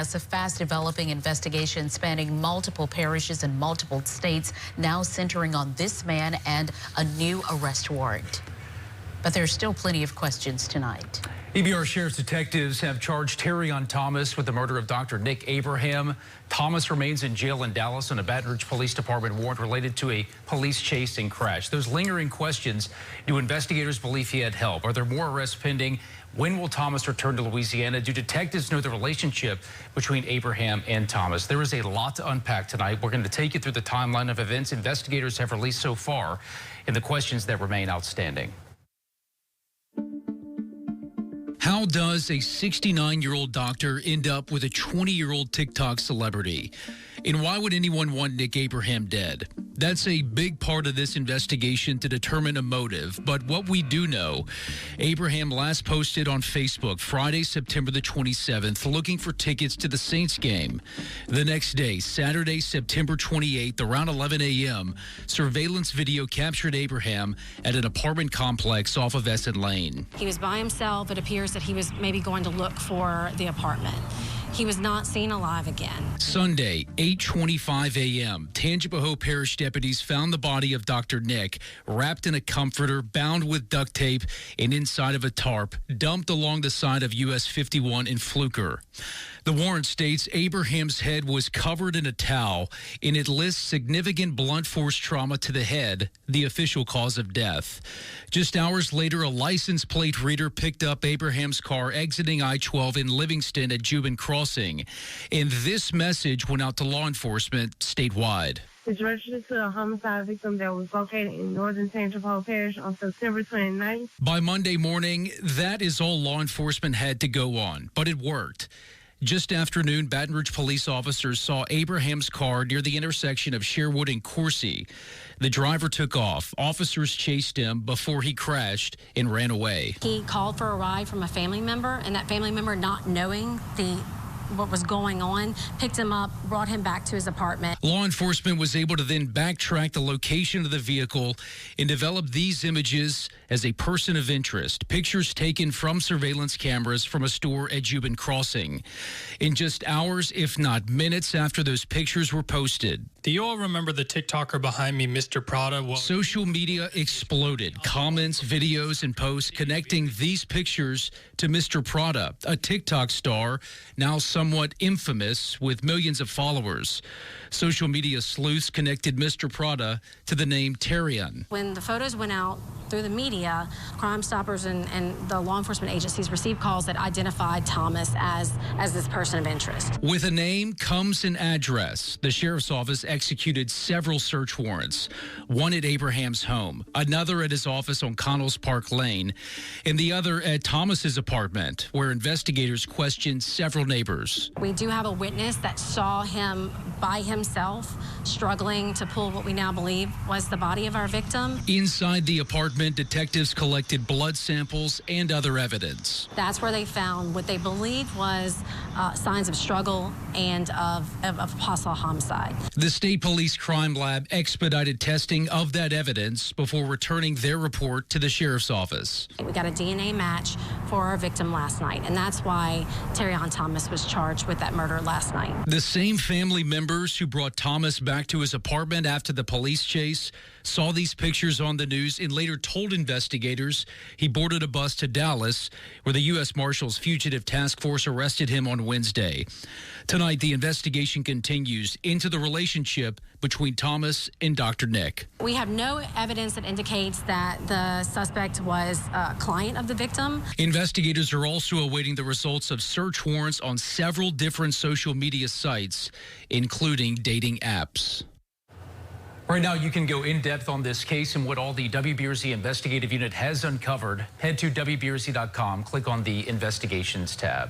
It's a fast-developing investigation spanning multiple parishes and multiple states, now centering on this man and a new arrest warrant. But there's still plenty of questions tonight. EBR Sheriff's detectives have charged Terrion Thomas with the murder of Dr. Nick Abraham. Thomas remains in jail in Dallas on a Baton Rouge Police Department warrant related to a police chase and crash. Those lingering questions: do investigators believe he had help? Are there more arrests pending? When will Thomas return to Louisiana? Do detectives know the relationship between Abraham and Thomas? There is a lot to unpack tonight. We're going to take you through the timeline of events investigators have released so far and the questions that remain outstanding. How does a 69-year-old doctor end up with a 20-year-old TikTok celebrity? And why would anyone want Nick Abraham dead? That's a big part of this investigation to determine a motive. But what we do know, Abraham last posted on Facebook Friday, September the 27th, looking for tickets to the Saints game. The next day, Saturday, September 28th, around 11 a.m., surveillance video captured Abraham at an apartment complex off of Essen Lane. He was by himself. It appears that he was maybe going to look for the apartment. He was not seen alive again. Sunday, 8:25 a.m., Tangipahoa Parish deputies found the body of Dr. Nick wrapped in a comforter, bound with duct tape, and inside of a tarp, dumped along the side of US 51 in Fluker. The warrant states Abraham's head was covered in a towel, and it lists significant blunt force trauma to the head, the official cause of death. Just hours later, a license plate reader picked up Abraham's car exiting I-12 in Livingston at Juban Crossing, and this message went out to law enforcement statewide. It's registered to a homicide victim that was located in northern Tangipahoa Parish on September 29th. By Monday morning, that is all law enforcement had to go on, but it worked. Just after noon, Baton Rouge police officers saw Abraham's car near the intersection of Sherwood and Coursey. The driver took off. Officers chased him before he crashed and ran away. He called for a ride from a family member, and that family member, not knowing what was going on, picked him up, brought him back to his apartment. Law enforcement was able to then backtrack the location of the vehicle and develop these images as a person of interest. Pictures taken from surveillance cameras from a store at Juban Crossing. In just hours, if not minutes after those pictures were posted. Do you all remember the TikToker behind me, Mr. Prada? Social media exploded. Comments, videos, and posts connecting these pictures to Mr. Prada, a TikTok star, now somewhat infamous with millions of followers. Social media sleuths connected Mr. Prada to the name Terrion. When the photos went out through the media, Crime Stoppers and the law enforcement agencies received calls that identified Thomas as this person of interest. With a name comes an address. The sheriff's office executed several search warrants, one at Abraham's home, another at his office on Connells Park Lane, and the other at Thomas's apartment, where investigators questioned several neighbors. We do have a witness that saw him by himself, struggling to pull what we now believe was the body of our victim. Inside the apartment, detectives collected blood samples and other evidence. That's where they found what they believed was signs of struggle and of possible homicide. The State Police Crime Lab expedited testing of that evidence before returning their report to the sheriff's office. We got a DNA match for our victim last night, and that's why Terrion Thomas was charged with that murder last night. The same family members who brought Thomas back to his apartment after the police chase saw these pictures on the news and later told investigators he boarded a bus to Dallas, where the U.S. Marshals Fugitive Task Force arrested him on Wednesday. Tonight, the investigation continues into the relationship between Thomas and Dr. Nick. We have no evidence that indicates that the suspect was a client of the victim. Investigators are also awaiting the results of search warrants on several different social media sites, including dating apps. Right now, you can go in depth on this case and what all the WBRZ investigative unit has uncovered. Head to WBRZ.com, click on the investigations tab.